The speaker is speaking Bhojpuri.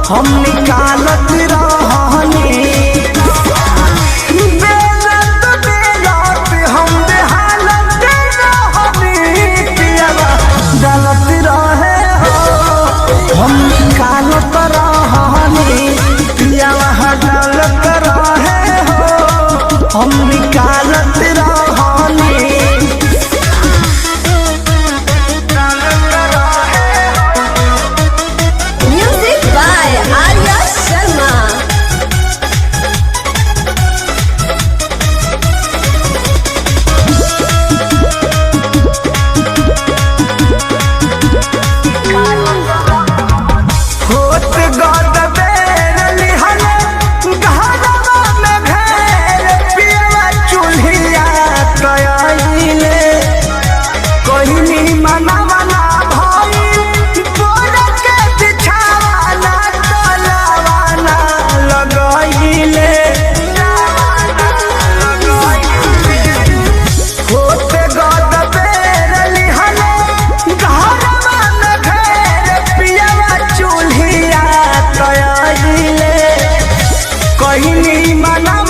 हम निकालत रहनी बेलत बेलत हम बेहालत रहनी पियावा डालत रहे हो हम निकालत रहनी पियावा डालत रहे हो हम निकालत रहनी। Music by Arya Sharma. होत गद बेर लिहले घरवा में घेर पियवा चूल्हिया कइले कहिनी मनवा ना भइल बोर के बिछावा तलवा ना लगइले होत गद बेर लिहले घरवा में घेर पियवा चूल्हिया कइले कहिनी मनवा